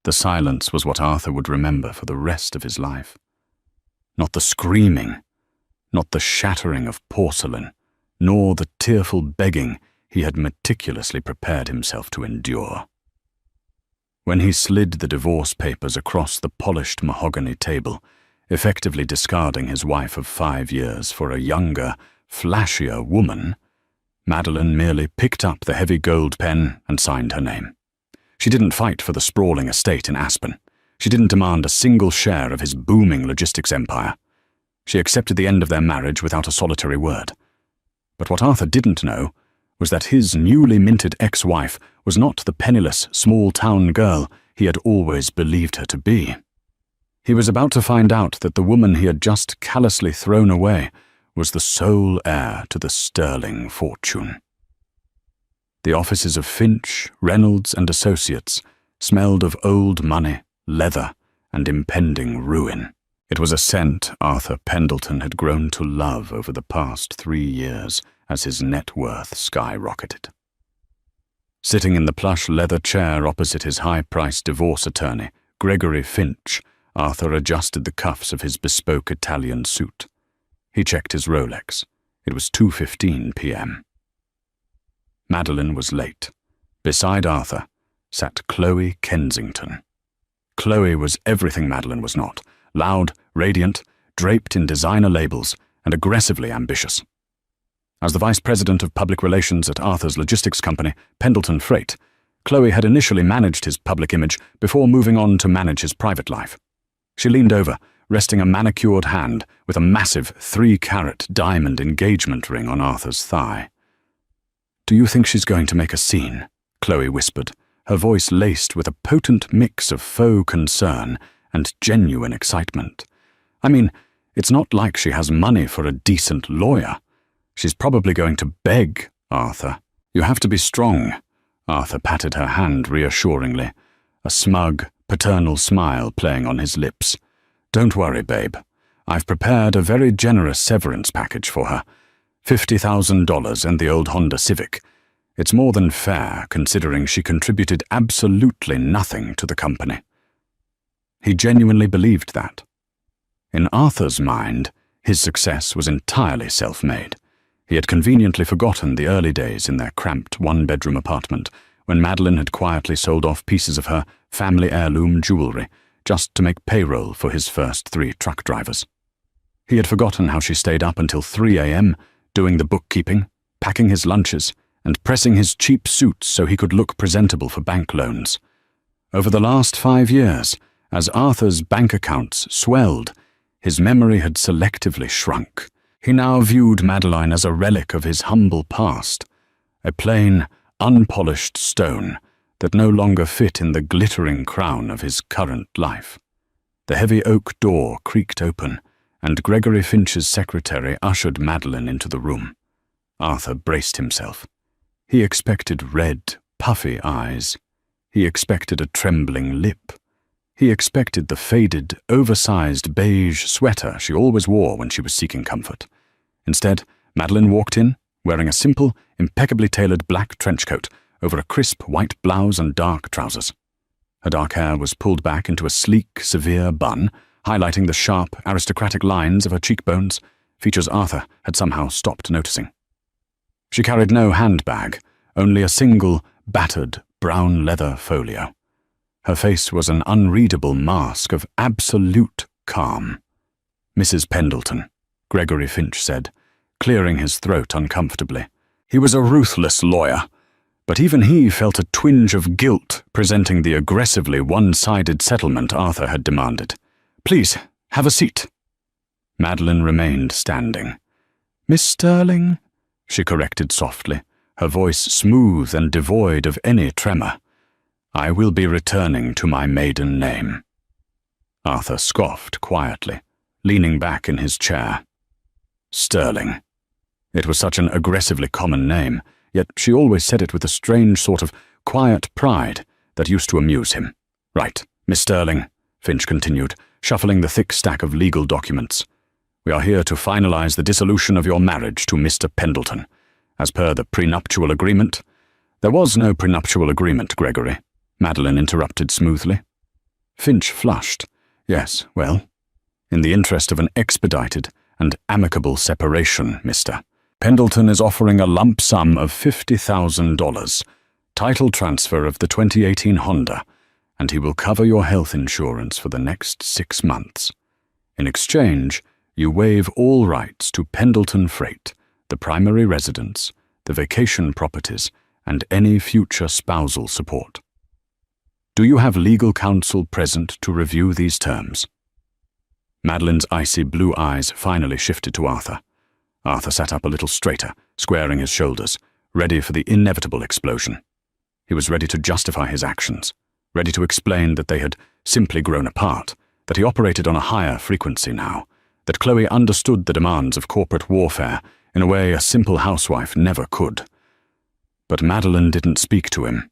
The silence was what Arthur would remember for the rest of his life. Not the screaming, not the shattering of porcelain, nor the tearful begging he had meticulously prepared himself to endure. When he slid the divorce papers across the polished mahogany table, effectively discarding his wife of 5 years for a younger, flashier woman, Madeline merely picked up the heavy gold pen and signed her name. She didn't fight for the sprawling estate in Aspen. She didn't demand a single share of his booming logistics empire. She accepted the end of their marriage without a solitary word. But what Arthur didn't know was that his newly minted ex-wife was not the penniless, small-town girl he had always believed her to be. He was about to find out that the woman he had just callously thrown away was the sole heir to the sterling fortune. The offices of Finch, Reynolds and Associates smelled of old money, leather, and impending ruin. It was a scent Arthur Pendleton had grown to love over the past 3 years as his net worth skyrocketed. Sitting in the plush leather chair opposite his high-priced divorce attorney, Gregory Finch, Arthur adjusted the cuffs of his bespoke Italian suit. He checked his Rolex. It was 2:15 p.m. Madeline was late. Beside Arthur sat Chloe Kensington. Chloe was everything Madeline was not: loud, radiant, draped in designer labels, and aggressively ambitious. As the vice president of public relations at Arthur's logistics company, Pendleton Freight, Chloe had initially managed his public image before moving on to manage his private life. She leaned over, resting a manicured hand with a massive 3-carat diamond engagement ring on Arthur's thigh. "Do you think she's going to make a scene?" Chloe whispered, her voice laced with a potent mix of faux concern and genuine excitement. "I mean, it's not like she has money for a decent lawyer. She's probably going to beg, Arthur. You have to be strong." Arthur patted her hand reassuringly, a smug, paternal smile playing on his lips. "Don't worry, babe. I've prepared a very generous severance package for her. $50,000 and the old Honda Civic. It's more than fair, considering she contributed absolutely nothing to the company." He genuinely believed that. In Arthur's mind, his success was entirely self-made. He had conveniently forgotten the early days in their cramped one-bedroom apartment, when Madeline had quietly sold off pieces of her family heirloom jewelry just to make payroll for his first 3 truck drivers. He had forgotten how she stayed up until 3 a.m., doing the bookkeeping, packing his lunches, and pressing his cheap suits so he could look presentable for bank loans. Over the last 5 years, as Arthur's bank accounts swelled, his memory had selectively shrunk. He now viewed Madeline as a relic of his humble past, a plain, unpolished stone that no longer fit in the glittering crown of his current life. The heavy oak door creaked open, and Gregory Finch's secretary ushered Madeline into the room. Arthur braced himself. He expected red, puffy eyes. He expected a trembling lip. He expected the faded, oversized beige sweater she always wore when she was seeking comfort. Instead, Madeline walked in, wearing a simple, impeccably tailored black trench coat over a crisp white blouse and dark trousers. Her dark hair was pulled back into a sleek, severe bun, highlighting the sharp, aristocratic lines of her cheekbones, features Arthur had somehow stopped noticing. She carried no handbag, only a single, battered, brown leather folio. Her face was an unreadable mask of absolute calm. "Mrs. Pendleton," Gregory Finch said, clearing his throat uncomfortably. He was a ruthless lawyer, but even he felt a twinge of guilt presenting the aggressively one-sided settlement Arthur had demanded. "Please, have a seat." Madeline remained standing. "Miss Sterling," she corrected softly, her voice smooth and devoid of any tremor. "I will be returning to my maiden name." Arthur scoffed quietly, leaning back in his chair. Sterling. It was such an aggressively common name, yet she always said it with a strange sort of quiet pride that used to amuse him. "Right, Miss Sterling," Finch continued, shuffling the thick stack of legal documents. "We are here to finalize the dissolution of your marriage to Mr. Pendleton, as per the prenuptial agreement." "There was no prenuptial agreement, Gregory," Madeline interrupted smoothly. Finch flushed. Yes, well, in the interest of an expedited and amicable separation, mister, Pendleton is offering a lump sum of $50,000, title transfer of the 2018 Honda, and he will cover your health insurance for the next 6 months. In exchange, you waive all rights to Pendleton Freight, the primary residence, the vacation properties, and any future spousal support. Do you have legal counsel present to review these terms? Madeline's icy blue eyes finally shifted to Arthur. Arthur sat up a little straighter, squaring his shoulders, ready for the inevitable explosion. He was ready to justify his actions, ready to explain that they had simply grown apart, that he operated on a higher frequency now, that Chloe understood the demands of corporate warfare in a way a simple housewife never could. But Madeline didn't speak to him.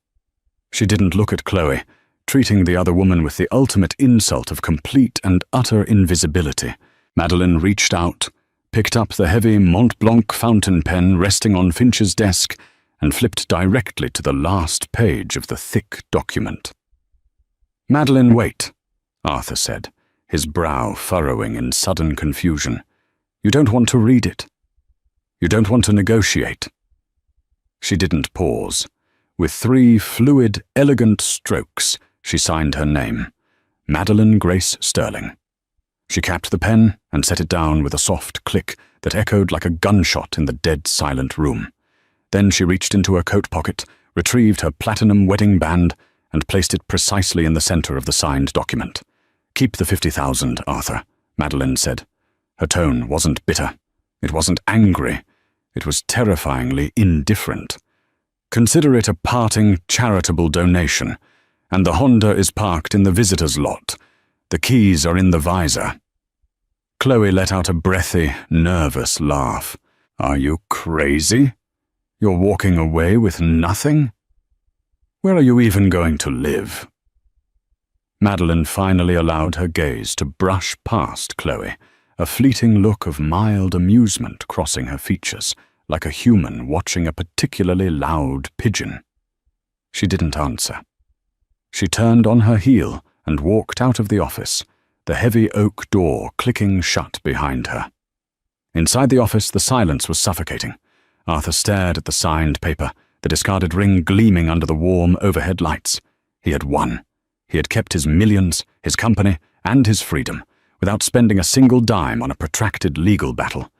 She didn't look at Chloe, treating the other woman with the ultimate insult of complete and utter invisibility. Madeline reached out, picked up the heavy Mont Blanc fountain pen resting on Finch's desk, and flipped directly to the last page of the thick document. "Madeline, wait," Arthur said, his brow furrowing in sudden confusion. "You don't want to read it. You don't want to negotiate." She didn't pause. With 3 fluid, elegant strokes, she signed her name, Madeline Grace Sterling. She capped the pen and set it down with a soft click that echoed like a gunshot in the dead silent room. Then she reached into her coat pocket, retrieved her platinum wedding band, and placed it precisely in the center of the signed document. "Keep the 50,000, Arthur," Madeline said. Her tone wasn't bitter. It wasn't angry. It was terrifyingly indifferent. "Consider it a parting charitable donation, and the Honda is parked in the visitor's lot. The keys are in the visor." Chloe let out a breathy, nervous laugh. "Are you crazy? You're walking away with nothing? Where are you even going to live?" Madeline finally allowed her gaze to brush past Chloe, a fleeting look of mild amusement crossing her features, like a human watching a particularly loud pigeon. She didn't answer. She turned on her heel and walked out of the office, the heavy oak door clicking shut behind her. Inside the office, the silence was suffocating. Arthur stared at the signed paper, the discarded ring gleaming under the warm overhead lights. He had won. He had kept his millions, his company, and his freedom, without spending a single dime on a protracted legal battle.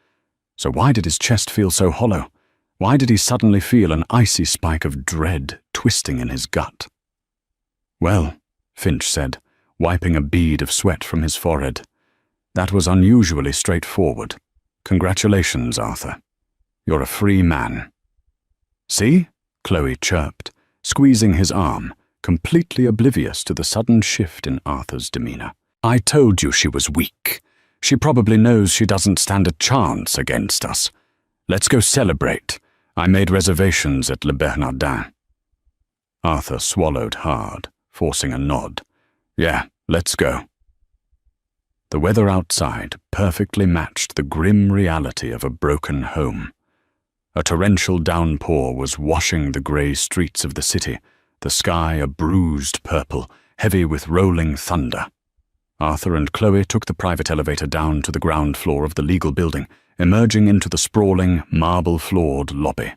So why did his chest feel so hollow? Why did he suddenly feel an icy spike of dread twisting in his gut? "Well," Finch said, wiping a bead of sweat from his forehead, "that was unusually straightforward. Congratulations, Arthur. You're a free man." "See?" Chloe chirped, squeezing his arm, completely oblivious to the sudden shift in Arthur's demeanor. "I told you she was weak. She probably knows she doesn't stand a chance against us. Let's go celebrate. I made reservations at Le Bernardin." Arthur swallowed hard, forcing a nod. "Yeah, let's go." The weather outside perfectly matched the grim reality of a broken home. A torrential downpour was washing the grey streets of the city, the sky a bruised purple, heavy with rolling thunder. Arthur and Chloe took the private elevator down to the ground floor of the legal building, emerging into the sprawling, marble-floored lobby.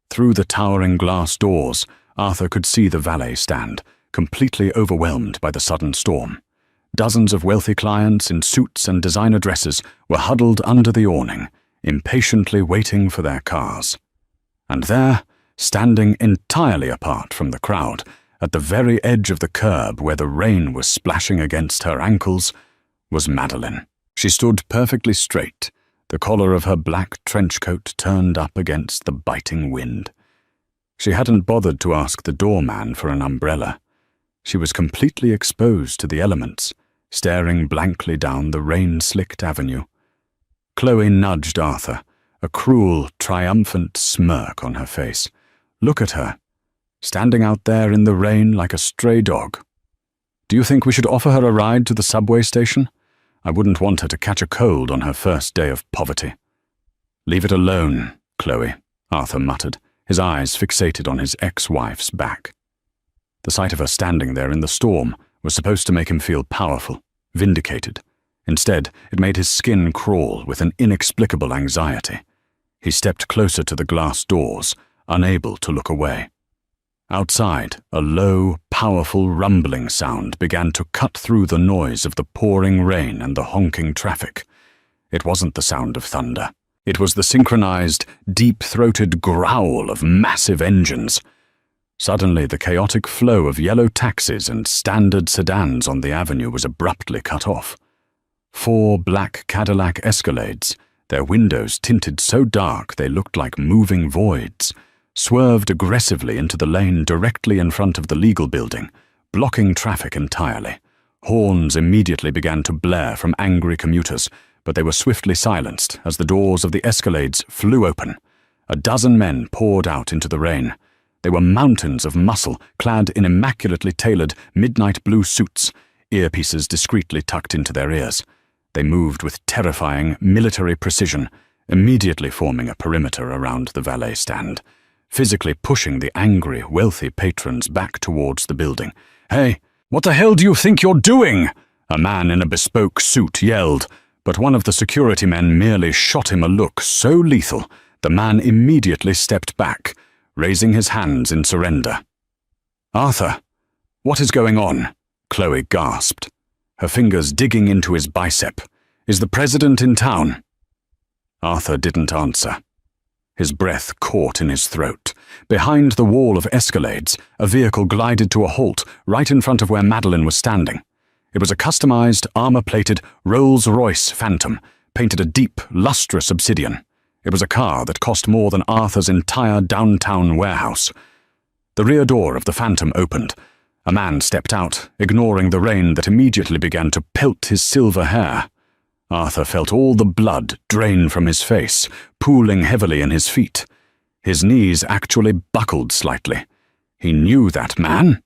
Through the towering glass doors, Arthur could see the valet stand, completely overwhelmed by the sudden storm. Dozens of wealthy clients in suits and designer dresses were huddled under the awning, impatiently waiting for their cars. And there, standing entirely apart from the crowd, at the very edge of the curb where the rain was splashing against her ankles, was Madeline. She stood perfectly straight, the collar of her black trench coat turned up against the biting wind. She hadn't bothered to ask the doorman for an umbrella. She was completely exposed to the elements, staring blankly down the rain-slicked avenue. Chloe nudged Arthur, a cruel, triumphant smirk on her face. Look at her, standing out there in the rain like a stray dog. Do you think we should offer her a ride to the subway station? I wouldn't want her to catch a cold on her first day of poverty. Leave it alone, Chloe, Arthur muttered, his eyes fixated on his ex-wife's back. The sight of her standing there in the storm was supposed to make him feel powerful, vindicated. Instead, it made his skin crawl with an inexplicable anxiety. He stepped closer to the glass doors, unable to look away. Outside, a low, powerful rumbling sound began to cut through the noise of the pouring rain and the honking traffic. It wasn't the sound of thunder. It was the synchronized, deep-throated growl of massive engines. Suddenly, the chaotic flow of yellow taxis and standard sedans on the avenue was abruptly cut off. 4 black Cadillac Escalades, their windows tinted so dark they looked like moving voids, swerved aggressively into the lane directly in front of the legal building, blocking traffic entirely. Horns immediately began to blare from angry commuters, but they were swiftly silenced as the doors of the Escalades flew open. A dozen men poured out into the rain. They were mountains of muscle, clad in immaculately tailored midnight blue suits, earpieces discreetly tucked into their ears. They moved with terrifying military precision, immediately forming a perimeter around the valet stand, physically pushing the angry, wealthy patrons back towards the building. "Hey, what the hell do you think you're doing?" a man in a bespoke suit yelled, but one of the security men merely shot him a look so lethal the man immediately stepped back, raising his hands in surrender. "Arthur, what is going on?" Chloe gasped, her fingers digging into his bicep. "Is the president in town?" Arthur didn't answer. His breath caught in his throat. Behind the wall of Escalades, a vehicle glided to a halt right in front of where Madeline was standing. It was a customized, armor-plated Rolls-Royce Phantom, painted a deep, lustrous obsidian. It was a car that cost more than Arthur's entire downtown warehouse. The rear door of the Phantom opened. A man stepped out, ignoring the rain that immediately began to pelt his silver hair. Arthur felt all the blood drain from his face, pooling heavily in his feet. His knees actually buckled slightly. He knew that man.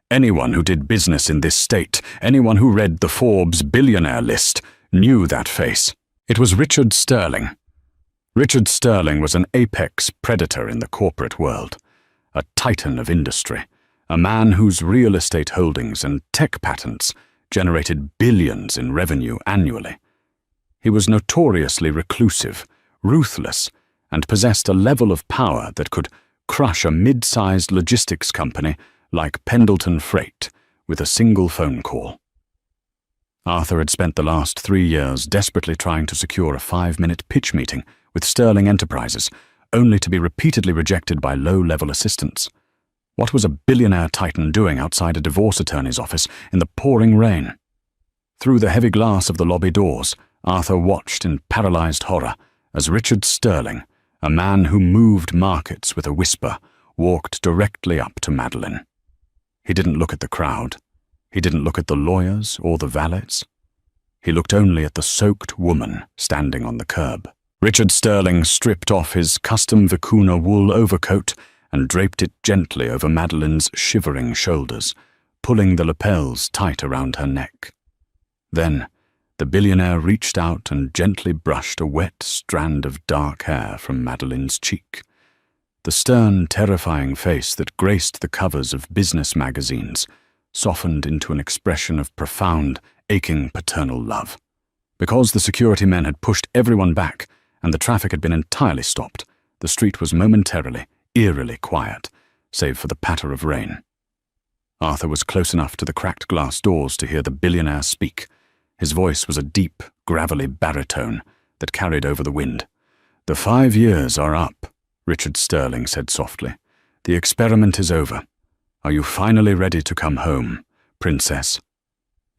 Anyone who did business in this state, anyone who read the Forbes Billionaire list, knew that face. It was Richard Sterling. Richard Sterling was an apex predator in the corporate world, a titan of industry, a man whose real estate holdings and tech patents generated billions in revenue annually. He was notoriously reclusive, ruthless, and possessed a level of power that could crush a mid-sized logistics company like Pendleton Freight with a single phone call. Arthur had spent the last 3 years desperately trying to secure a 5-minute pitch meeting with Sterling Enterprises, only to be repeatedly rejected by low-level assistants. What was a billionaire titan doing outside a divorce attorney's office in the pouring rain? Through the heavy glass of the lobby doors, Arthur watched in paralyzed horror as Richard Sterling, a man who moved markets with a whisper, walked directly up to Madeline. He didn't look at the crowd. He didn't look at the lawyers or the valets. He looked only at the soaked woman standing on the curb. Richard Sterling stripped off his custom vicuna wool overcoat and draped it gently over Madeline's shivering shoulders, pulling the lapels tight around her neck. Then, the billionaire reached out and gently brushed a wet strand of dark hair from Madeline's cheek. The stern, terrifying face that graced the covers of business magazines softened into an expression of profound, aching paternal love. Because the security men had pushed everyone back and the traffic had been entirely stopped, the street was momentarily, eerily quiet, save for the patter of rain. Arthur was close enough to the cracked glass doors to hear the billionaire speak. His voice was a deep, gravelly baritone that carried over the wind. "The 5 years are up," Richard Sterling said softly. "The experiment is over. Are you finally ready to come home, princess?"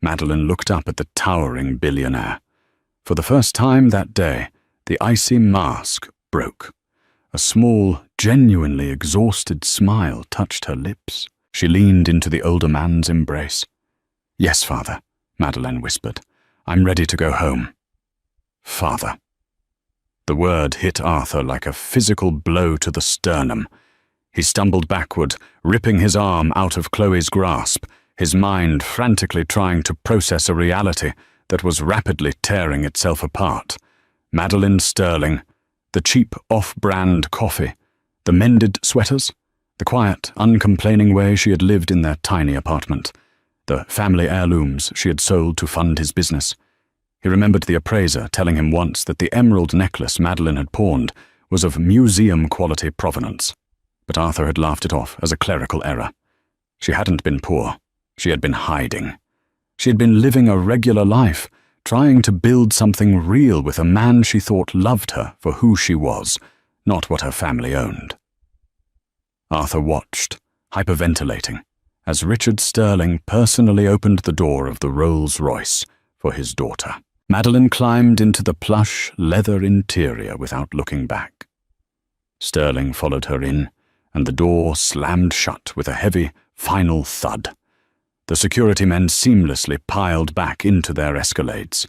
Madeline looked up at the towering billionaire. For the first time that day, the icy mask broke. A small, genuinely exhausted smile touched her lips. She leaned into the older man's embrace. "Yes, father," Madeline whispered. "I'm ready to go home." "Father." The word hit Arthur like a physical blow to the sternum. He stumbled backward, ripping his arm out of Chloe's grasp, his mind frantically trying to process a reality that was rapidly tearing itself apart. Madeline Sterling, the cheap off-brand coffee, the mended sweaters, the quiet, uncomplaining way she had lived in their tiny apartment. the family heirlooms she had sold to fund his business. He remembered the appraiser telling him once that the emerald necklace Madeline had pawned was of museum-quality provenance, but Arthur had laughed it off as a clerical error. She hadn't been poor. She had been hiding. She had been living a regular life, trying to build something real with a man she thought loved her for who she was, not what her family owned. Arthur watched, hyperventilating, as Richard Sterling personally opened the door of the Rolls-Royce for his daughter. Madeline climbed into the plush, leather interior without looking back. Sterling followed her in, and the door slammed shut with a heavy, final thud. The security men seamlessly piled back into their Escalades.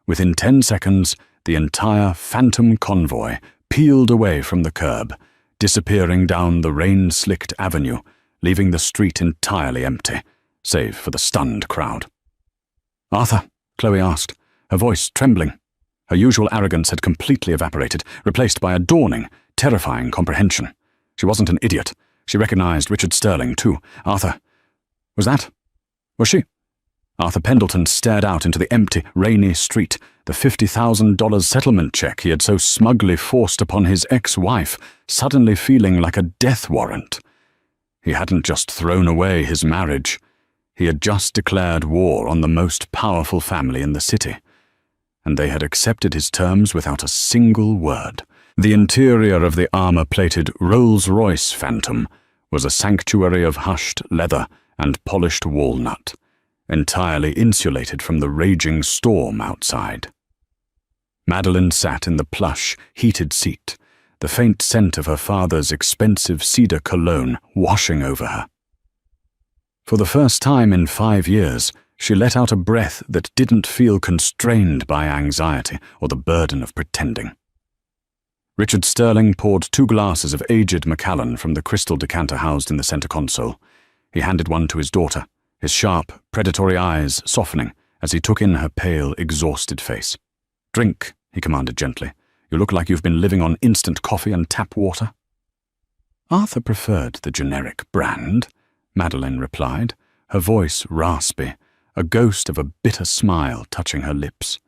Within 10 seconds, the entire phantom convoy peeled away from the curb, disappearing down the rain-slicked avenue, leaving the street entirely empty, save for the stunned crowd. "Arthur?" Chloe asked, her voice trembling. Her usual arrogance had completely evaporated, replaced by a dawning, terrifying comprehension. She wasn't an idiot. She recognized Richard Sterling, too. "Arthur, was she?" Arthur Pendleton stared out into the empty, rainy street, the $50,000 settlement check he had so smugly forced upon his ex-wife, suddenly feeling like a death warrant. He hadn't just thrown away his marriage. He had just declared war on the most powerful family in the city, and they had accepted his terms without a single word. The interior of the armor-plated Rolls-Royce Phantom was a sanctuary of hushed leather and polished walnut, entirely insulated from the raging storm outside. Madeline sat in the plush, heated seat, the faint scent of her father's expensive cedar cologne washing over her. For the first time in 5 years, she let out a breath that didn't feel constrained by anxiety or the burden of pretending. Richard Sterling poured 2 glasses of aged Macallan from the crystal decanter housed in the center console. He handed one to his daughter, his sharp, predatory eyes softening as he took in her pale, exhausted face. "Drink," he commanded gently. "You look like you've been living on instant coffee and tap water." Arthur preferred the generic brand, Madeline replied, her voice raspy, a ghost of a bitter smile touching her lips.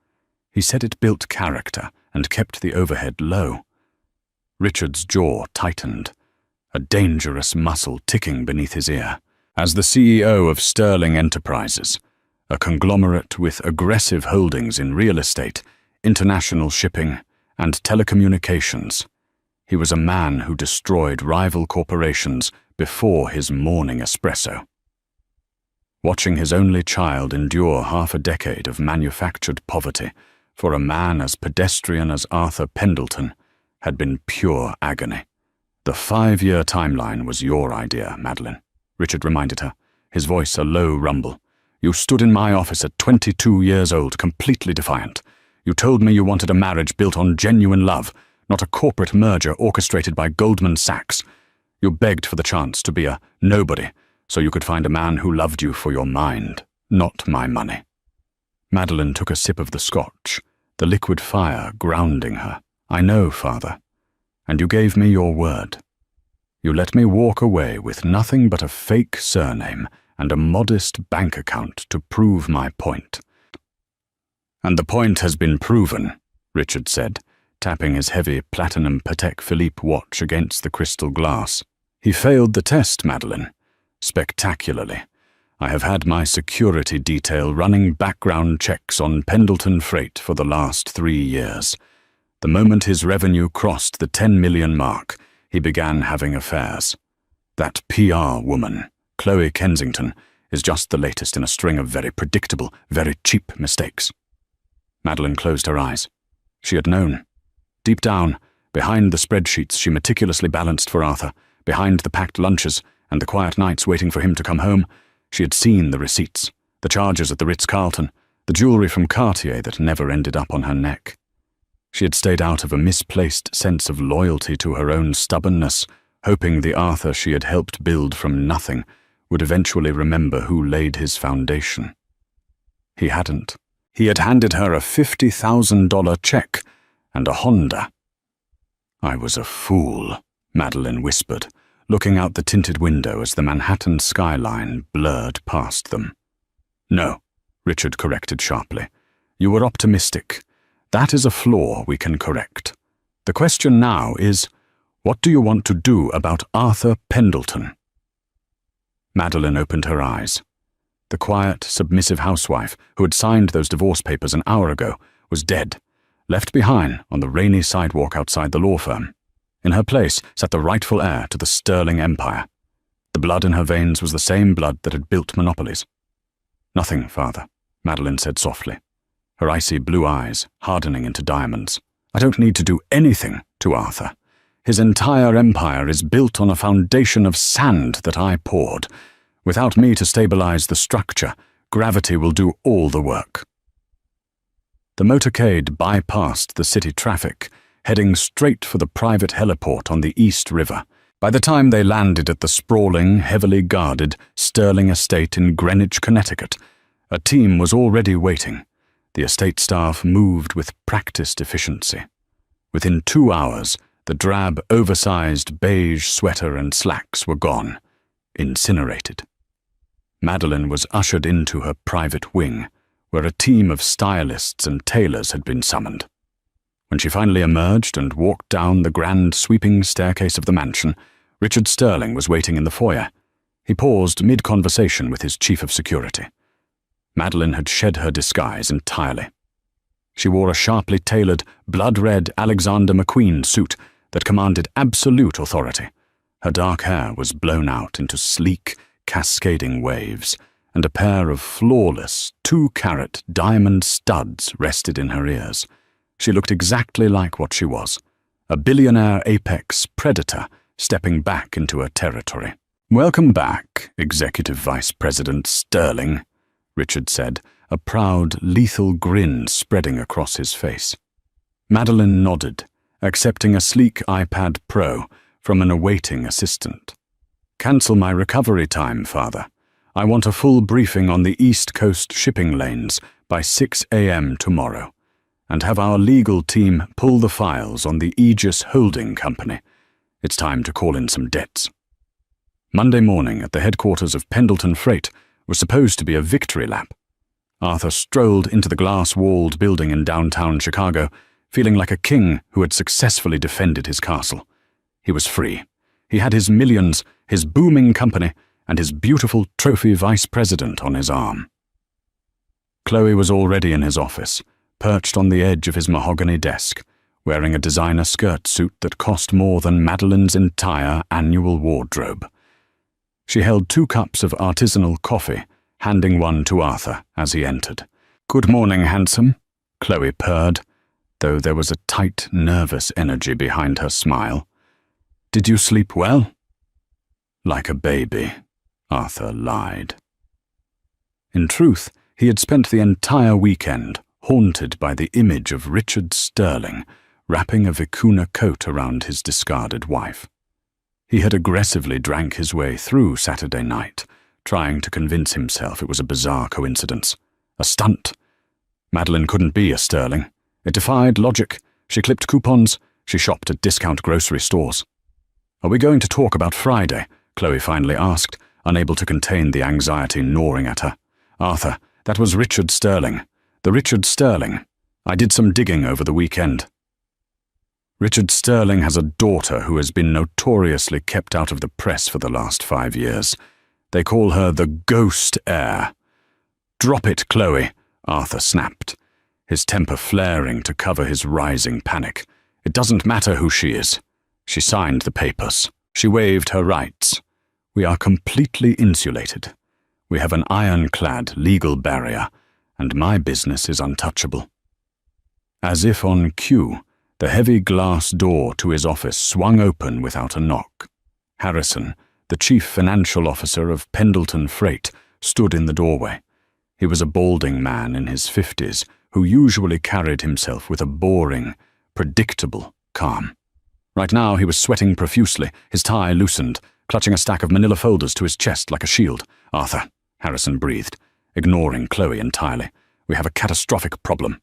He said it built character and kept the overhead low. Richard's jaw tightened, a dangerous muscle ticking beneath his ear. As the CEO of Sterling Enterprises, a conglomerate with aggressive holdings in real estate, international shipping, and telecommunications, he was a man who destroyed rival corporations before his morning espresso. Watching his only child endure half a decade of manufactured poverty for a man as pedestrian as Arthur Pendleton had been pure agony. "The 5-year timeline was your idea, Madeline," Richard reminded her, his voice a low rumble. "You stood in my office at 22 years old, completely defiant. You told me you wanted a marriage built on genuine love, not a corporate merger orchestrated by Goldman Sachs. You begged for the chance to be a nobody, so you could find a man who loved you for your mind, not my money." Madeline took a sip of the scotch, the liquid fire grounding her. "I know, Father, and you gave me your word. You let me walk away with nothing but a fake surname and a modest bank account to prove my point." "And the point has been proven," Richard said, tapping his heavy platinum Patek Philippe watch against the crystal glass. "He failed the test, Madeline. Spectacularly. I have had my security detail running background checks on Pendleton Freight for the last 3 years. The moment his revenue crossed the 10 million mark, he began having affairs. That PR woman, Chloe Kensington, is just the latest in a string of very predictable, very cheap mistakes." Madeline closed her eyes. She had known. Deep down, behind the spreadsheets she meticulously balanced for Arthur, behind the packed lunches and the quiet nights waiting for him to come home, she had seen the receipts, the charges at the Ritz-Carlton, the jewelry from Cartier that never ended up on her neck. She had stayed out of a misplaced sense of loyalty to her own stubbornness, hoping the Arthur she had helped build from nothing would eventually remember who laid his foundation. He hadn't. He had handed her a $50,000 check and a Honda. "I was a fool," Madeline whispered, looking out the tinted window as the Manhattan skyline blurred past them. No, Richard corrected sharply. You were optimistic. That is a flaw we can correct. The question now is, what do you want to do about Arthur Pendleton? Madeline opened her eyes. The quiet, submissive housewife who had signed those divorce papers an hour ago was dead, left behind on the rainy sidewalk outside the law firm. In her place sat the rightful heir to the Sterling Empire. The blood in her veins was the same blood that had built monopolies. Nothing, Father, Madeline said softly, her icy blue eyes hardening into diamonds. I don't need to do anything to Arthur. His entire empire is built on a foundation of sand that I poured. Without me to stabilize the structure, gravity will do all the work. The motorcade bypassed the city traffic, heading straight for the private heliport on the East River. By the time they landed at the sprawling, heavily guarded Sterling estate in Greenwich, Connecticut, a team was already waiting. The estate staff moved with practiced efficiency. Within 2 hours, the drab, oversized beige sweater and slacks were gone, incinerated. Madeline was ushered into her private wing, where a team of stylists and tailors had been summoned. When she finally emerged and walked down the grand sweeping staircase of the mansion, Richard Sterling was waiting in the foyer. He paused mid-conversation with his chief of security. Madeline had shed her disguise entirely. She wore a sharply tailored, blood-red Alexander McQueen suit that commanded absolute authority. Her dark hair was blown out into sleek, cascading waves, and a pair of flawless, 2-carat diamond studs rested in her ears. She looked exactly like what she was, a billionaire apex predator stepping back into her territory. "Welcome back, Executive Vice President Sterling," Richard said, a proud, lethal grin spreading across his face. Madeline nodded, accepting a sleek iPad Pro from an awaiting assistant. "Cancel my recovery time, Father. I want a full briefing on the East Coast shipping lanes by 6 a.m. tomorrow, and have our legal team pull the files on the Aegis Holding Company. It's time to call in some debts." Monday morning at the headquarters of Pendleton Freight was supposed to be a victory lap. Arthur strolled into the glass-walled building in downtown Chicago, feeling like a king who had successfully defended his castle. He was free. He had his millions, his booming company, and his beautiful trophy vice president on his arm. Chloe was already in his office, perched on the edge of his mahogany desk, wearing a designer skirt suit that cost more than Madeline's entire annual wardrobe. She held 2 cups of artisanal coffee, handing one to Arthur as he entered. "Good morning, handsome," Chloe purred, though there was a tight, nervous energy behind her smile. "Did you sleep well?" "Like a baby," Arthur lied. In truth, he had spent the entire weekend haunted by the image of Richard Sterling wrapping a vicuna coat around his discarded wife. He had aggressively drank his way through Saturday night, trying to convince himself it was a bizarre coincidence, a stunt. Madeline couldn't be a Sterling. It defied logic. She clipped coupons. She shopped at discount grocery stores. "Are we going to talk about Friday?" Chloe finally asked, unable to contain the anxiety gnawing at her. "Arthur, that was Richard Sterling. The Richard Sterling. I did some digging over the weekend." Richard Sterling has a daughter who has been notoriously kept out of the press for the last 5 years. They call her the Ghost Heir. "Drop it, Chloe," Arthur snapped, his temper flaring to cover his rising panic. "It doesn't matter who she is. She signed the papers. She waived her rights. We are completely insulated. We have an ironclad legal barrier, and my business is untouchable." As if on cue, the heavy glass door to his office swung open without a knock. Harrison, the chief financial officer of Pendleton Freight, stood in the doorway. He was a balding man in his 50s who usually carried himself with a boring, predictable calm. Right now he was sweating profusely, his tie loosened, clutching a stack of manila folders to his chest like a shield. "Arthur," Harrison breathed, ignoring Chloe entirely. "We have a catastrophic problem."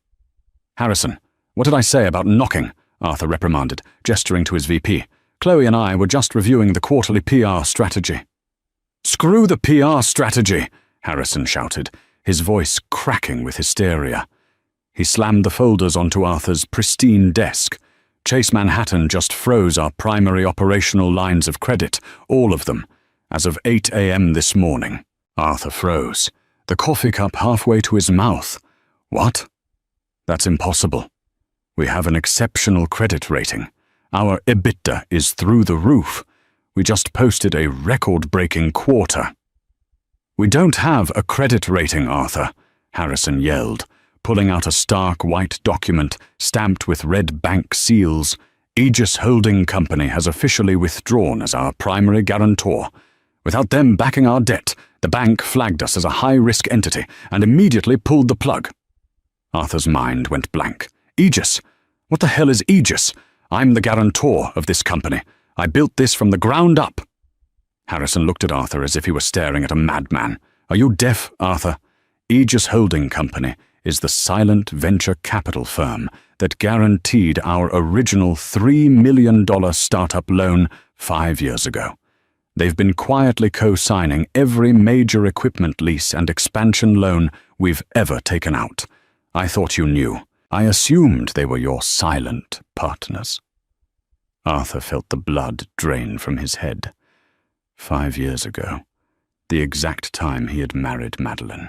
"Harrison, what did I say about knocking?" Arthur reprimanded, gesturing to his VP. "Chloe and I were just reviewing the quarterly PR strategy." "Screw the PR strategy," Harrison shouted, his voice cracking with hysteria. He slammed the folders onto Arthur's pristine desk. Chase Manhattan just froze our primary operational lines of credit, all of them, as of 8 a.m. this morning. Arthur froze, the coffee cup halfway to his mouth. What? That's impossible. We have an exceptional credit rating. Our EBITDA is through the roof. We just posted a record-breaking quarter. We don't have a credit rating, Arthur, Harrison yelled, pulling out a stark white document stamped with red bank seals. Aegis Holding Company has officially withdrawn as our primary guarantor. Without them backing our debt, the bank flagged us as a high-risk entity and immediately pulled the plug. Arthur's mind went blank. Aegis? What the hell is Aegis? I'm the guarantor of this company. I built this from the ground up. Harrison looked at Arthur as if he were staring at a madman. Are you deaf, Arthur? Aegis Holding Company is the silent venture capital firm that guaranteed our original $3 million startup loan 5 years ago. They've been quietly co-signing every major equipment lease and expansion loan we've ever taken out. I thought you knew. I assumed they were your silent partners. Arthur felt the blood drain from his head. 5 years ago, the exact time he had married Madeline,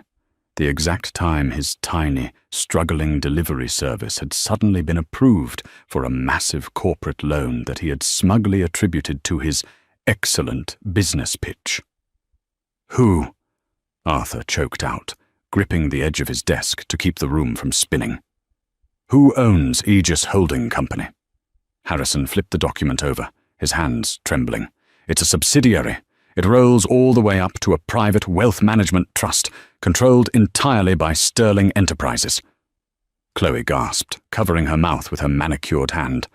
the exact time his tiny, struggling delivery service had suddenly been approved for a massive corporate loan that he had smugly attributed to his excellent business pitch. Who? Arthur choked out, gripping the edge of his desk to keep the room from spinning. Who owns Aegis Holding Company? Harrison flipped the document over, his hands trembling. It's a subsidiary. It rolls all the way up to a private wealth management trust, controlled entirely by Sterling Enterprises. Chloe gasped, covering her mouth with her manicured hand.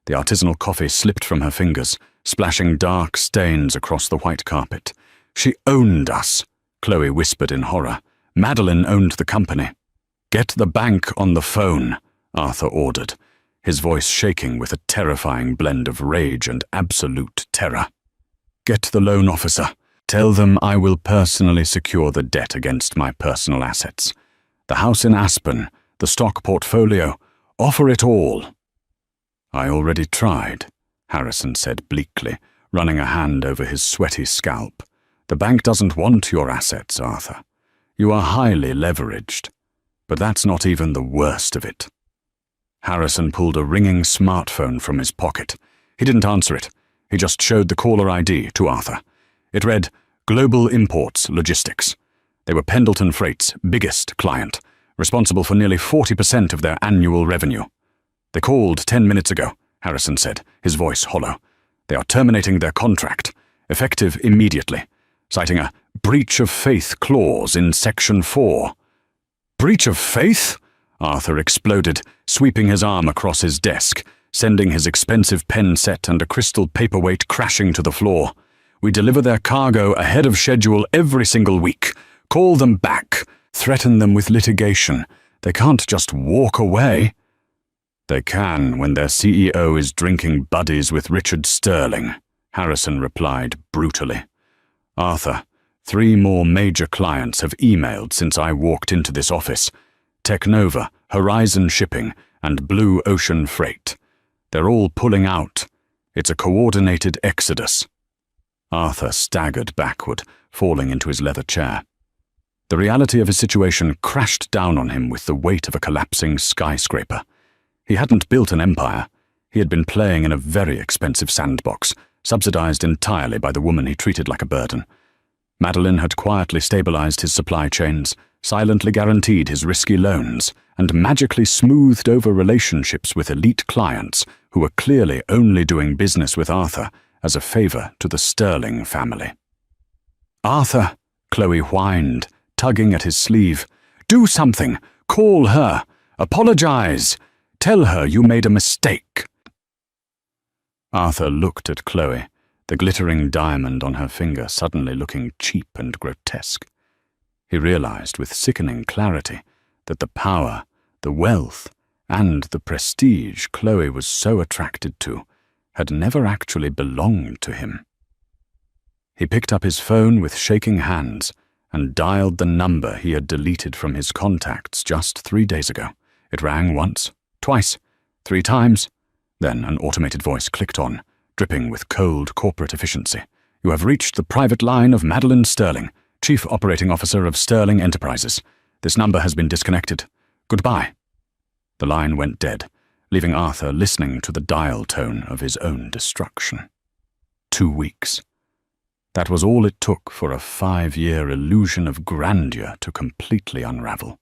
The artisanal coffee slipped from her fingers, splashing dark stains across the white carpet. She owned us, Chloe whispered in horror. Madeline owned the company. Get the bank on the phone, Arthur ordered, his voice shaking with a terrifying blend of rage and absolute terror. Get the loan officer. Tell them I will personally secure the debt against my personal assets. The house in Aspen, the stock portfolio, offer it all. I already tried, Harrison said bleakly, running a hand over his sweaty scalp. The bank doesn't want your assets, Arthur. You are highly leveraged. But that's not even the worst of it. Harrison pulled a ringing smartphone from his pocket. He didn't answer it. He just showed the caller ID to Arthur. It read, Global Imports Logistics. They were Pendleton Freight's biggest client, responsible for nearly 40% of their annual revenue. They called 10 minutes ago, Harrison said, his voice hollow. They are terminating their contract, effective immediately, citing a breach of faith clause in Section 4. Breach of faith? Arthur exploded, sweeping his arm across his desk, sending his expensive pen set and a crystal paperweight crashing to the floor. We deliver their cargo ahead of schedule every single week. Call them back. Threaten them with litigation. They can't just walk away. They can when their CEO is drinking buddies with Richard Sterling, Harrison replied brutally. Arthur, 3 more major clients have emailed since I walked into this office. Technova, Horizon Shipping, and Blue Ocean Freight. They're all pulling out. It's a coordinated exodus. Arthur staggered backward, falling into his leather chair. The reality of his situation crashed down on him with the weight of a collapsing skyscraper. He hadn't built an empire. He had been playing in a very expensive sandbox, subsidized entirely by the woman he treated like a burden. Madeline had quietly stabilized his supply chains, silently guaranteed his risky loans, and magically smoothed over relationships with elite clients who were clearly only doing business with Arthur as a favor to the Sterling family. Arthur, Chloe whined, tugging at his sleeve. Do something. Call her. Apologize. Tell her you made a mistake. Arthur looked at Chloe, the glittering diamond on her finger suddenly looking cheap and grotesque. He realized with sickening clarity that the power, the wealth, and the prestige Chloe was so attracted to had never actually belonged to him. He picked up his phone with shaking hands and dialed the number he had deleted from his contacts just 3 days ago. It rang once, twice, 3 times. Then an automated voice clicked on, dripping with cold corporate efficiency. "You have reached the private line of Madeline Sterling, Chief Operating Officer of Sterling Enterprises. This number has been disconnected. Goodbye." The line went dead, leaving Arthur listening to the dial tone of his own destruction. 2 weeks. That was all it took for a 5-year illusion of grandeur to completely unravel.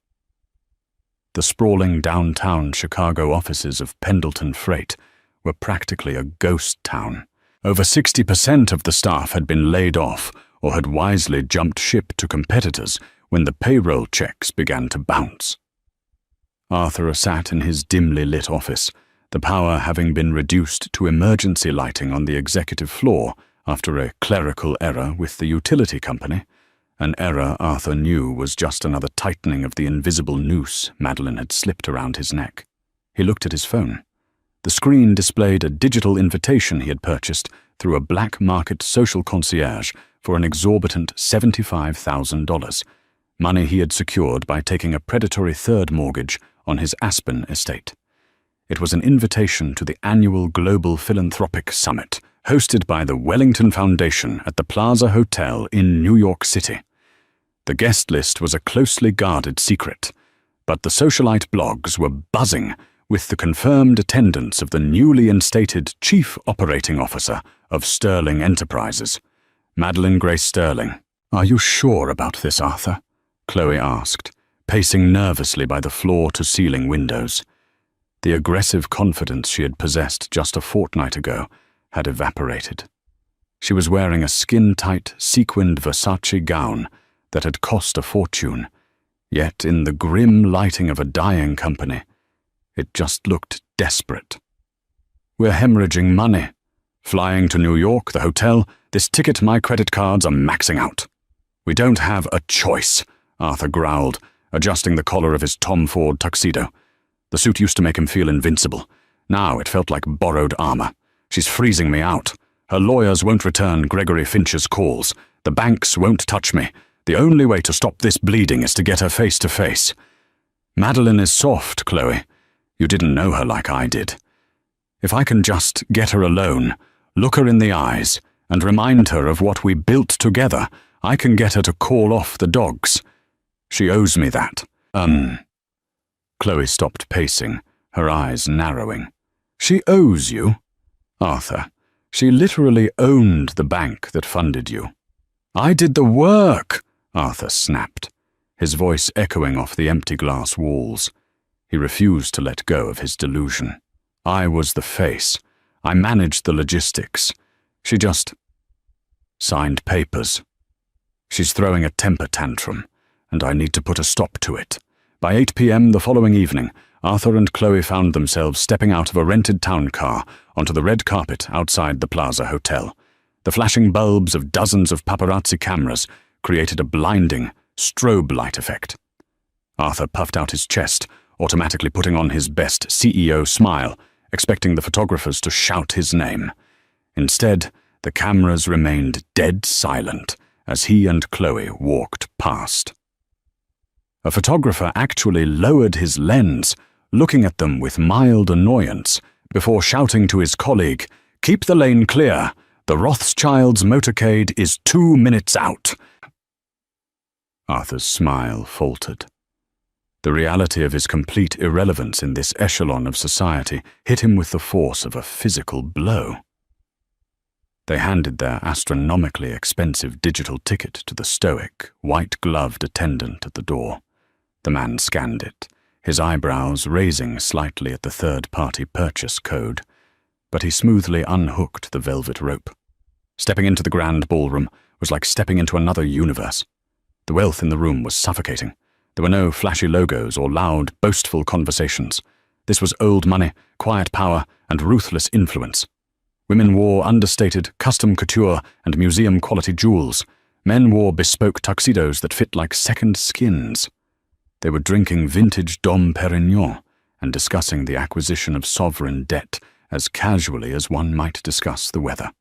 The sprawling downtown Chicago offices of Pendleton Freight were practically a ghost town. Over 60% of the staff had been laid off or had wisely jumped ship to competitors when the payroll checks began to bounce. Arthur sat in his dimly lit office, the power having been reduced to emergency lighting on the executive floor after a clerical error with the utility company, an error Arthur knew was just another tightening of the invisible noose Madeline had slipped around his neck. He looked at his phone. The screen displayed a digital invitation he had purchased through a black market social concierge for an exorbitant $75,000, money he had secured by taking a predatory third mortgage on his Aspen estate. It was an invitation to the annual Global Philanthropic Summit, hosted by the Wellington Foundation at the Plaza Hotel in New York City. The guest list was a closely guarded secret, but the socialite blogs were buzzing with the confirmed attendance of the newly instated Chief Operating Officer of Sterling Enterprises, Madeline Grace Sterling. "Are you sure about this, Arthur?" Chloe asked, pacing nervously by the floor-to-ceiling windows. The aggressive confidence she had possessed just a fortnight ago had evaporated. She was wearing a skin-tight, sequined Versace gown that had cost a fortune, yet in the grim lighting of a dying company, it just looked desperate. "We're hemorrhaging money. Flying to New York, the hotel, this ticket my credit cards are maxing out." "We don't have a choice," Arthur growled, adjusting the collar of his Tom Ford tuxedo. The suit used to make him feel invincible. Now it felt like borrowed armor. "She's freezing me out. Her lawyers won't return Gregory Finch's calls. The banks won't touch me. The only way to stop this bleeding is to get her face to face." "Madeline is soft, Chloe. You didn't know her like I did. If I can just get her alone, look her in the eyes, and remind her of what we built together, I can get her to call off the dogs. She owes me that." Chloe stopped pacing, her eyes narrowing. "She owes you?" "Arthur, she literally owned the bank that funded you." "I did the work," Arthur snapped, his voice echoing off the empty glass walls. He refused to let go of his delusion. "I was the face. I managed the logistics. She just signed papers. She's throwing a temper tantrum, and I need to put a stop to it." By 8 p.m. the following evening, Arthur and Chloe found themselves stepping out of a rented town car onto the red carpet outside the Plaza Hotel. The flashing bulbs of dozens of paparazzi cameras created a blinding, strobe light effect. Arthur puffed out his chest, automatically putting on his best CEO smile, expecting the photographers to shout his name. Instead, the cameras remained dead silent as he and Chloe walked past. A photographer actually lowered his lens, looking at them with mild annoyance, before shouting to his colleague, "Keep the lane clear. The Rothschilds' motorcade is 2 minutes out." Arthur's smile faltered. The reality of his complete irrelevance in this echelon of society hit him with the force of a physical blow. They handed their astronomically expensive digital ticket to the stoic, white-gloved attendant at the door. The man scanned it, his eyebrows raising slightly at the third-party purchase code, but he smoothly unhooked the velvet rope. Stepping into the grand ballroom was like stepping into another universe. The wealth in the room was suffocating. There were no flashy logos or loud, boastful conversations. This was old money, quiet power, and ruthless influence. Women wore understated, custom couture and museum-quality jewels. Men wore bespoke tuxedos that fit like second skins. They were drinking vintage Dom Perignon and discussing the acquisition of sovereign debt as casually as one might discuss the weather.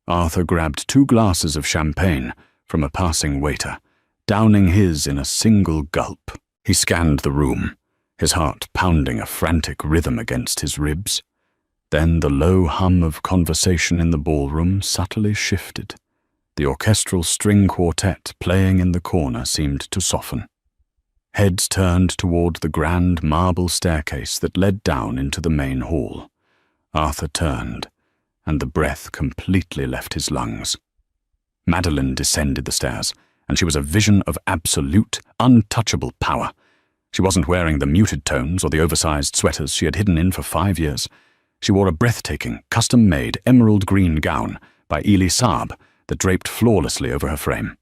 Arthur grabbed 2 glasses of champagne from a passing waiter, downing his in a single gulp. He scanned the room, his heart pounding a frantic rhythm against his ribs. Then the low hum of conversation in the ballroom subtly shifted. The orchestral string quartet playing in the corner seemed to soften. Heads turned toward the grand marble staircase that led down into the main hall. Arthur turned, and the breath completely left his lungs. Madeline descended the stairs, and she was a vision of absolute, untouchable power. She wasn't wearing the muted tones or the oversized sweaters she had hidden in for 5 years. She wore a breathtaking, custom-made emerald green gown by Elie Saab that draped flawlessly over her frame.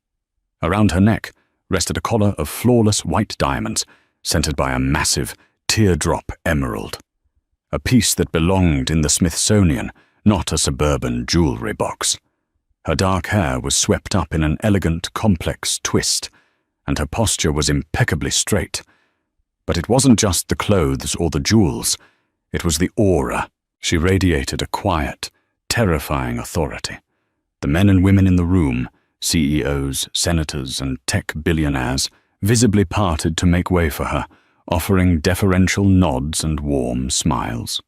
Around her neck rested a collar of flawless white diamonds, centered by a massive, teardrop emerald. A piece that belonged in the Smithsonian, not a suburban jewelry box. Her dark hair was swept up in an elegant, complex twist, and her posture was impeccably straight. But it wasn't just the clothes or the jewels, it was the aura. She radiated a quiet, terrifying authority. The men and women in the room, CEOs, senators, and tech billionaires, visibly parted to make way for her, offering deferential nods and warm smiles.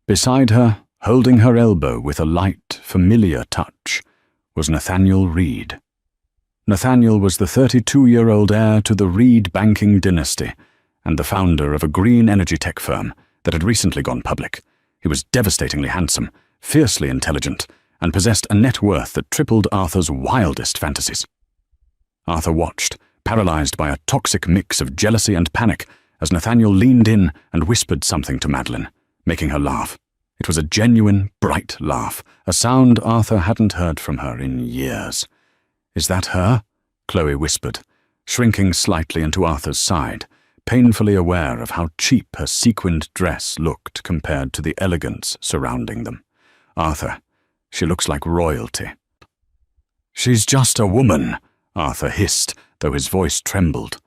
Beside her, holding her elbow with a light, familiar touch, was Nathaniel Reed. Nathaniel was the 32-year-old heir to the Reed banking dynasty and the founder of a green energy tech firm that had recently gone public. He was devastatingly handsome, fiercely intelligent, and possessed a net worth that tripled Arthur's wildest fantasies. Arthur watched, paralyzed by a toxic mix of jealousy and panic, as Nathaniel leaned in and whispered something to Madeline, making her laugh. It was a genuine, bright laugh, a sound Arthur hadn't heard from her in years. "Is that her?" Chloe whispered, shrinking slightly into Arthur's side, painfully aware of how cheap her sequined dress looked compared to the elegance surrounding them. "Arthur, she looks like royalty." "She's just a woman," Arthur hissed, though his voice trembled.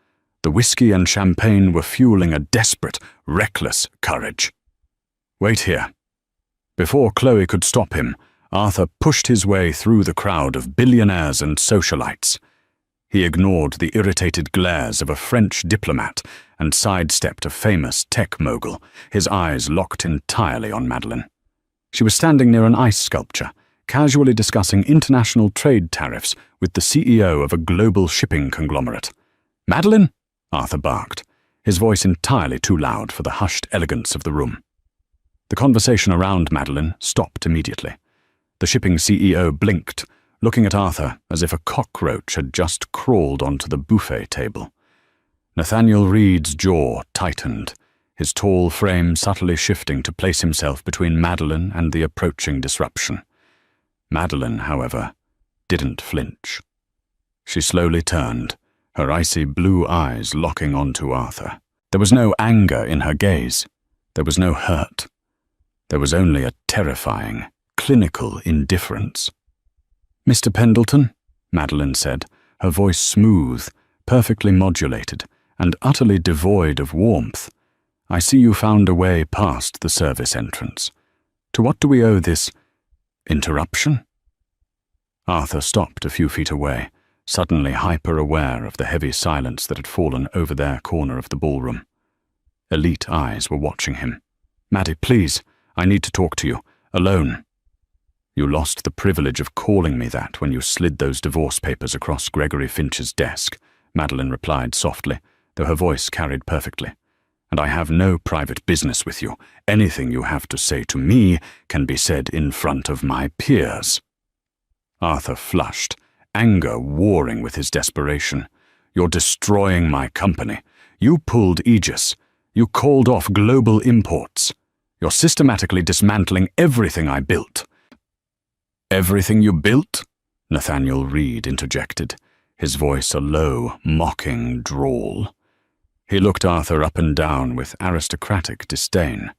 The whiskey and champagne were fueling a desperate, reckless courage. "Wait here." Before Chloe could stop him, Arthur pushed his way through the crowd of billionaires and socialites. He ignored the irritated glares of a French diplomat and sidestepped a famous tech mogul, his eyes locked entirely on Madeline. She was standing near an ice sculpture, casually discussing international trade tariffs with the CEO of a global shipping conglomerate. "Madeline?" Arthur barked, his voice entirely too loud for the hushed elegance of the room. The conversation around Madeline stopped immediately. The shipping CEO blinked, looking at Arthur as if a cockroach had just crawled onto the buffet table. Nathaniel Reed's jaw tightened, his tall frame subtly shifting to place himself between Madeline and the approaching disruption. Madeline, however, didn't flinch. She slowly turned, her icy blue eyes locking onto Arthur. There was no anger in her gaze. There was no hurt. There was only a terrifying, clinical indifference. "Mr. Pendleton," Madeline said, her voice smooth, perfectly modulated, and utterly devoid of warmth. "I see you found a way past the service entrance. To what do we owe this interruption?" Arthur stopped a few feet away, suddenly hyper-aware of the heavy silence that had fallen over their corner of the ballroom. Elite eyes were watching him. "Maddie, please, I need to talk to you, alone." "You lost the privilege of calling me that when you slid those divorce papers across Gregory Finch's desk," Madeline replied softly, though her voice carried perfectly. "And I have no private business with you. Anything you have to say to me can be said in front of my peers." Arthur flushed, anger warring with his desperation. "You're destroying my company. You pulled Aegis. You called off global imports. You're systematically dismantling everything I built." "Everything you built?" Nathaniel Reed interjected, his voice a low, mocking drawl. He looked Arthur up and down with aristocratic disdain.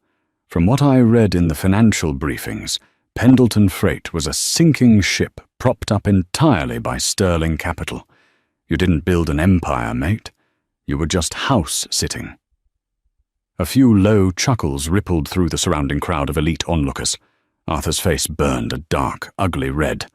"From what I read in the financial briefings, Pendleton Freight was a sinking ship propped up entirely by sterling capital. You didn't build an empire, mate. You were just house-sitting." A few low chuckles rippled through the surrounding crowd of elite onlookers. Arthur's face burned a dark, ugly red.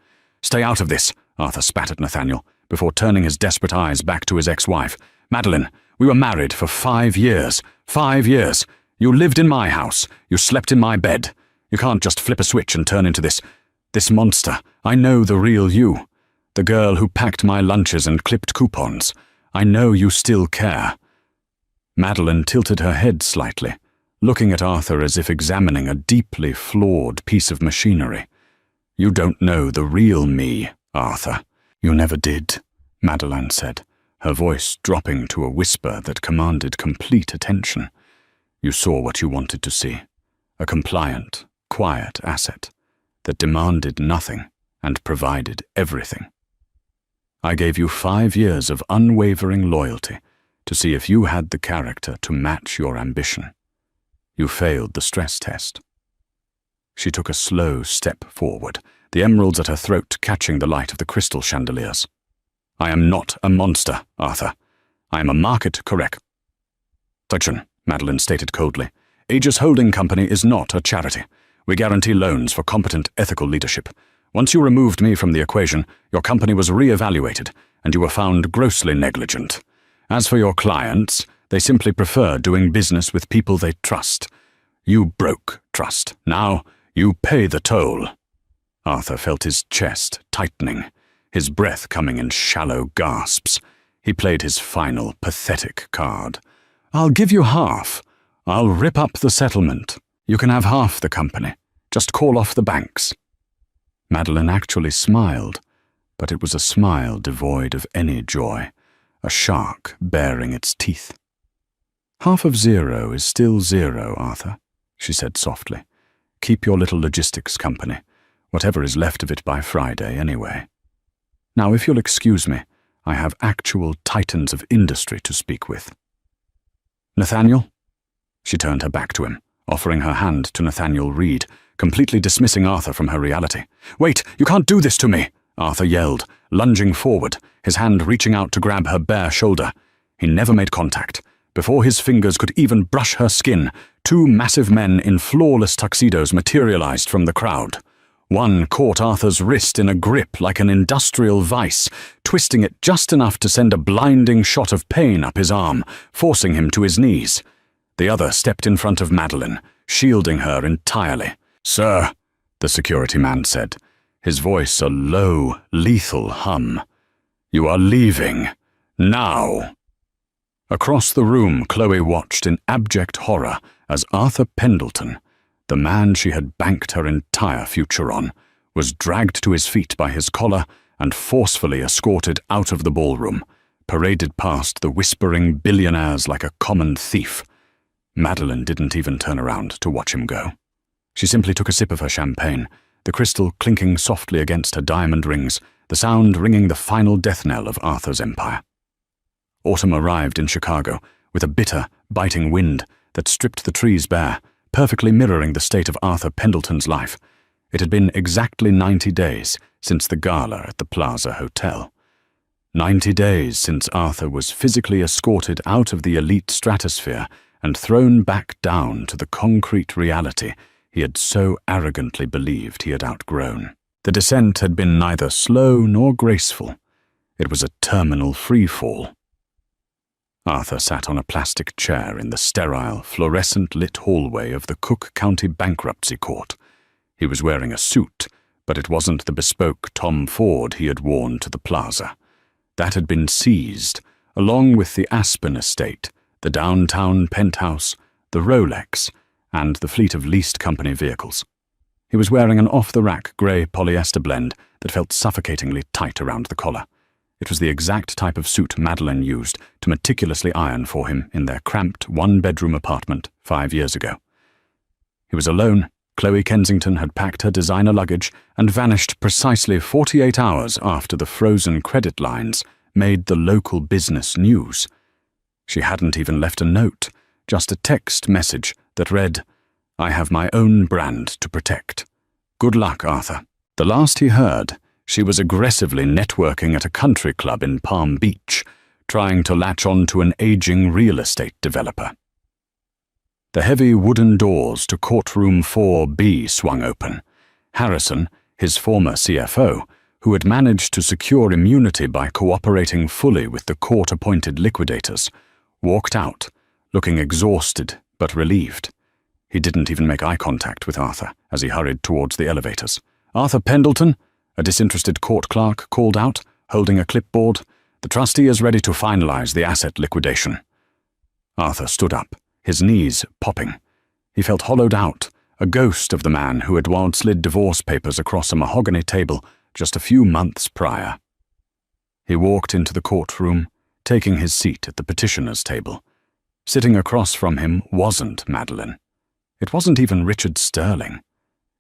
"Stay out of this," Arthur spat at Nathaniel, before turning his desperate eyes back to his ex-wife. "Madeline, we were married for 5 years. 5 years. You lived in my house. You slept in my bed. You can't just flip a switch and turn into this monster. I know the real you. The girl who packed my lunches and clipped coupons. I know you still care." Madeline tilted her head slightly, looking at Arthur as if examining a deeply flawed piece of machinery. "You don't know the real me, Arthur." "You never did," Madeline said, her voice dropping to a whisper that commanded complete attention. "You saw what you wanted to see. A compliant, quiet asset that demanded nothing and provided everything. I gave you 5 years of unwavering loyalty to see if you had the character to match your ambition. You failed the stress test." She took a slow step forward, the emeralds at her throat catching the light of the crystal chandeliers. "I am not a monster, Arthur. I am a market correct." "Section," Madeline stated coldly. "Aegis Holding Company is not a charity. We guarantee loans for competent ethical leadership. Once you removed me from the equation, your company was re-evaluated, and you were found grossly negligent. As for your clients, they simply prefer doing business with people they trust. You broke trust. Now you pay the toll." Arthur felt his chest tightening, his breath coming in shallow gasps. He played his final, pathetic card. "I'll give you half. I'll rip up the settlement. You can have half the company. Just call off the banks." Madeline actually smiled, but it was a smile devoid of any joy, a shark baring its teeth. "Half of 0 is still 0, Arthur," she said softly. "Keep your little logistics company, whatever is left of it by Friday anyway. Now, if you'll excuse me, I have actual titans of industry to speak with." "Nathaniel?" She turned her back to him, offering her hand to Nathaniel Reed, completely dismissing Arthur from her reality. "Wait, you can't do this to me!" Arthur yelled, lunging forward, his hand reaching out to grab her bare shoulder. He never made contact. Before his fingers could even brush her skin, 2 massive men in flawless tuxedos materialized from the crowd. One caught Arthur's wrist in a grip like an industrial vice, twisting it just enough to send a blinding shot of pain up his arm, forcing him to his knees. The other stepped in front of Madeline, shielding her entirely. "Sir," the security man said, his voice a low, lethal hum. "You are leaving. Now." Across the room, Chloe watched in abject horror as Arthur Pendleton, the man she had banked her entire future on, was dragged to his feet by his collar and forcefully escorted out of the ballroom, paraded past the whispering billionaires like a common thief. Madeline didn't even turn around to watch him go. She simply took a sip of her champagne, the crystal clinking softly against her diamond rings, the sound ringing the final death knell of Arthur's empire. Autumn arrived in Chicago, with a bitter, biting wind that stripped the trees bare, perfectly mirroring the state of Arthur Pendleton's life. It had been exactly 90 days since the gala at the Plaza Hotel. 90 days since Arthur was physically escorted out of the elite stratosphere and thrown back down to the concrete reality he had so arrogantly believed he had outgrown. The descent had been neither slow nor graceful. It was a terminal free-fall. Arthur sat on a plastic chair in the sterile, fluorescent-lit hallway of the Cook County Bankruptcy Court. He was wearing a suit, but it wasn't the bespoke Tom Ford he had worn to the plaza. That had been seized, along with the Aspen estate, the downtown penthouse, the Rolex, and the fleet of leased company vehicles. He was wearing an off-the-rack grey polyester blend that felt suffocatingly tight around the collar. It was the exact type of suit Madeline used to meticulously iron for him in their cramped one-bedroom apartment 5 years ago. He was alone. Chloe Kensington had packed her designer luggage and vanished precisely 48 hours after the frozen credit lines made the local business news. She hadn't even left a note, just a text message that read, "I have my own brand to protect. Good luck, Arthur." The last he heard, she was aggressively networking at a country club in Palm Beach, trying to latch on to an aging real estate developer. The heavy wooden doors to courtroom 4B swung open. Harrison, his former CFO, who had managed to secure immunity by cooperating fully with the court-appointed liquidators, walked out, looking exhausted but relieved. He didn't even make eye contact with Arthur as he hurried towards the elevators. "Arthur Pendleton," a disinterested court clerk called out, holding a clipboard. "The trustee is ready to finalize the asset liquidation." Arthur stood up, his knees popping. He felt hollowed out, a ghost of the man who had once slid divorce papers across a mahogany table just a few months prior. He walked into the courtroom, taking his seat at the petitioner's table. Sitting across from him wasn't Madeline. It wasn't even Richard Sterling.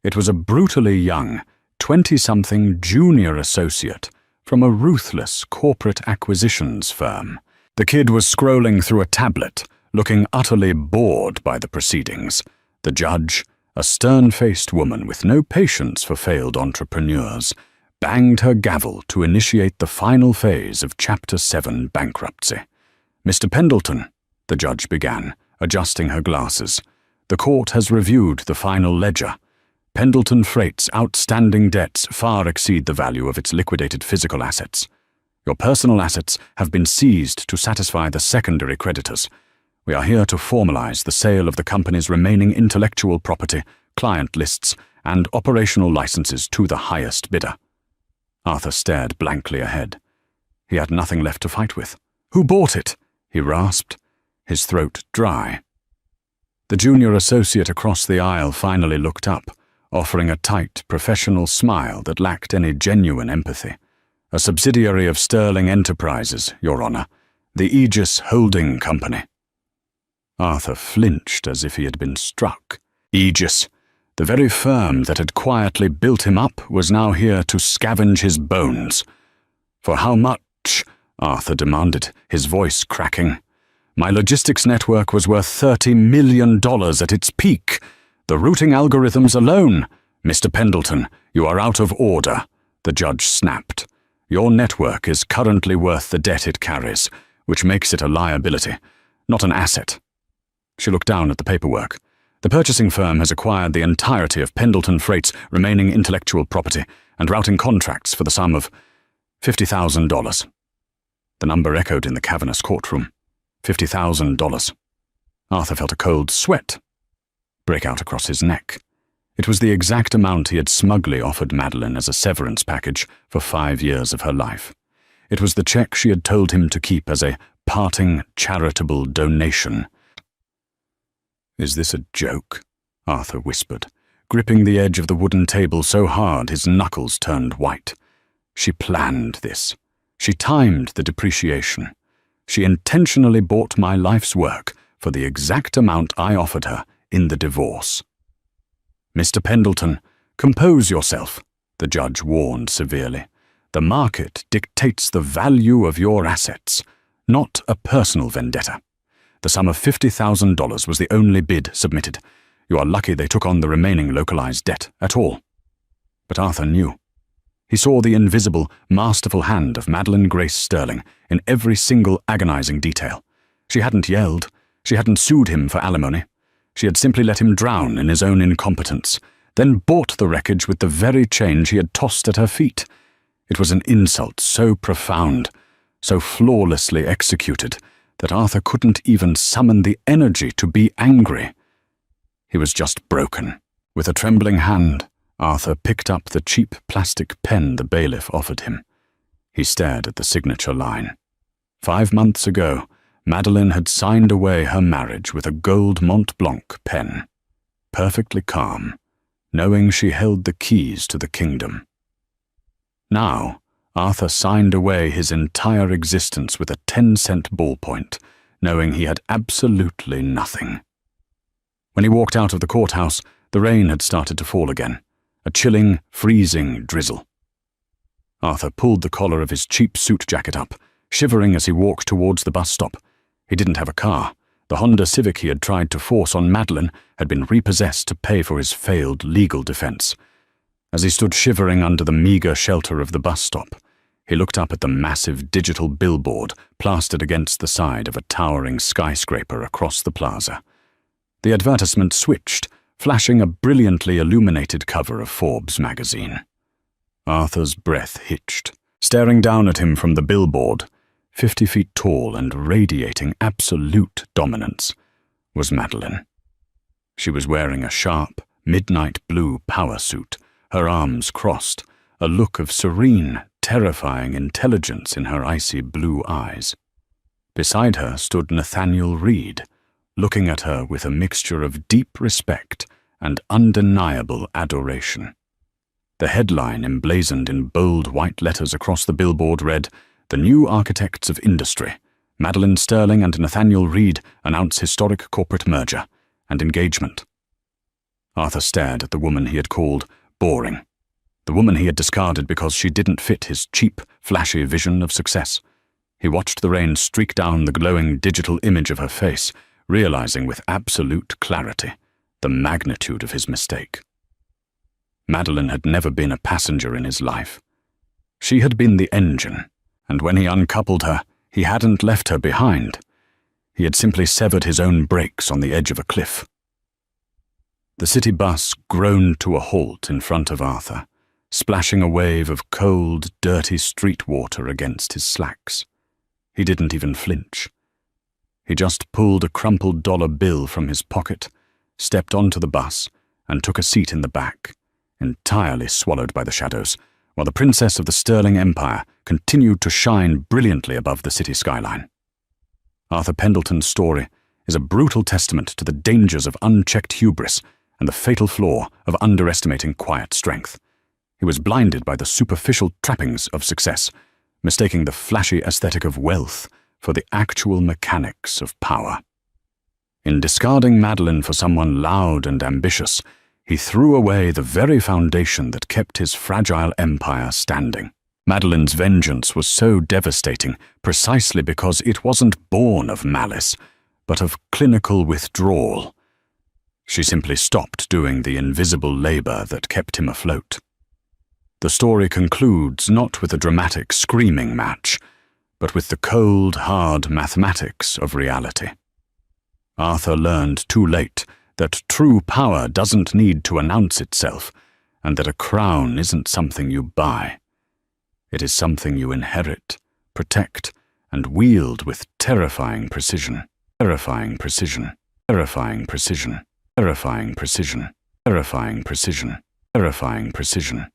It was a brutally young, 20-something junior associate from a ruthless corporate acquisitions firm. The kid was scrolling through a tablet, looking utterly bored by the proceedings. The judge, a stern-faced woman with no patience for failed entrepreneurs, banged her gavel to initiate the final phase of Chapter 7 bankruptcy. "Mr. Pendleton," the judge began, adjusting her glasses, "the court has reviewed the final ledger. Pendleton Freight's outstanding debts far exceed the value of its liquidated physical assets. Your personal assets have been seized to satisfy the secondary creditors. We are here to formalize the sale of the company's remaining intellectual property, client lists, and operational licenses to the highest bidder." Arthur stared blankly ahead. He had nothing left to fight with. "Who bought it?" he rasped, his throat dry. The junior associate across the aisle finally looked up, offering a tight, professional smile that lacked any genuine empathy. "A subsidiary of Sterling Enterprises, Your Honor, the Aegis Holding Company." Arthur flinched as if he had been struck. Aegis, the very firm that had quietly built him up, was now here to scavenge his bones. "For how much?" Arthur demanded, his voice cracking. "My logistics network was worth $30 million at its peak. The routing algorithms alone—" "Mr. Pendleton, you are out of order," the judge snapped. "Your network is currently worth the debt it carries, which makes it a liability, not an asset." She looked down at the paperwork. "The purchasing firm has acquired the entirety of Pendleton Freight's remaining intellectual property and routing contracts for the sum of $50,000. The number echoed in the cavernous courtroom. $50,000. Arthur felt a cold sweat break out across his neck. It was the exact amount he had smugly offered Madeline as a severance package for 5 years of her life. It was the check she had told him to keep as a parting charitable donation. "Is this a joke?" Arthur whispered, gripping the edge of the wooden table so hard his knuckles turned white. She planned this. She timed the depreciation. She intentionally bought my life's work for the exact amount I offered her in the divorce. "Mr. Pendleton, compose yourself," the judge warned severely. "The market dictates the value of your assets, not a personal vendetta. The sum of $50,000 was the only bid submitted. You are lucky they took on the remaining localized debt at all." But Arthur knew. He saw the invisible, masterful hand of Madeline Grace Sterling in every single agonizing detail. She hadn't yelled. She hadn't sued him for alimony. She had simply let him drown in his own incompetence, then bought the wreckage with the very change he had tossed at her feet. It was an insult so profound, so flawlessly executed, that Arthur couldn't even summon the energy to be angry. He was just broken. With a trembling hand, Arthur picked up the cheap plastic pen the bailiff offered him. He stared at the signature line. 5 months ago, Madeline had signed away her marriage with a gold Mont Blanc pen, perfectly calm, knowing she held the keys to the kingdom. Now, Arthur signed away his entire existence with a 10-cent ballpoint, knowing he had absolutely nothing. When he walked out of the courthouse, the rain had started to fall again, a chilling, freezing drizzle. Arthur pulled the collar of his cheap suit jacket up, shivering as he walked towards the bus stop. He didn't have a car. The Honda Civic he had tried to force on Madeline had been repossessed to pay for his failed legal defense. As he stood shivering under the meager shelter of the bus stop, he looked up at the massive digital billboard plastered against the side of a towering skyscraper across the plaza. The advertisement switched, flashing a brilliantly illuminated cover of Forbes magazine. Arthur's breath hitched. Staring down at him from the billboard, 50 feet tall and radiating absolute dominance, was Madeline. She was wearing a sharp, midnight blue power suit, her arms crossed, a look of serene, terrifying intelligence in her icy blue eyes. Beside her stood Nathaniel Reed, looking at her with a mixture of deep respect and undeniable adoration. The headline emblazoned in bold white letters across the billboard read, "The New Architects of Industry. Madeline Sterling and Nathaniel Reed announce historic corporate merger and engagement." Arthur stared at the woman he had called boring, the woman he had discarded because she didn't fit his cheap, flashy vision of success. He watched the rain streak down the glowing digital image of her face, realizing with absolute clarity the magnitude of his mistake. Madeline had never been a passenger in his life. She had been the engine, and when he uncoupled her, he hadn't left her behind. He had simply severed his own brakes on the edge of a cliff. The city bus groaned to a halt in front of Arthur, splashing a wave of cold, dirty street water against his slacks. He didn't even flinch. He just pulled a crumpled dollar bill from his pocket, stepped onto the bus, and took a seat in the back, entirely swallowed by the shadows, while the princess of the Sterling Empire continued to shine brilliantly above the city skyline. Arthur Pendleton's story is a brutal testament to the dangers of unchecked hubris and the fatal flaw of underestimating quiet strength. He was blinded by the superficial trappings of success, mistaking the flashy aesthetic of wealth for the actual mechanics of power. In discarding Madeline for someone loud and ambitious, he threw away the very foundation that kept his fragile empire standing. Madeline's vengeance was so devastating precisely because it wasn't born of malice, but of clinical withdrawal. She simply stopped doing the invisible labor that kept him afloat. The story concludes not with a dramatic screaming match, but with the cold, hard mathematics of reality. Arthur learned too late that true power doesn't need to announce itself, and that a crown isn't something you buy. It is something you inherit, protect, and wield with terrifying precision. Terrifying precision. Terrifying precision. Terrifying precision. Terrifying precision. Terrifying precision.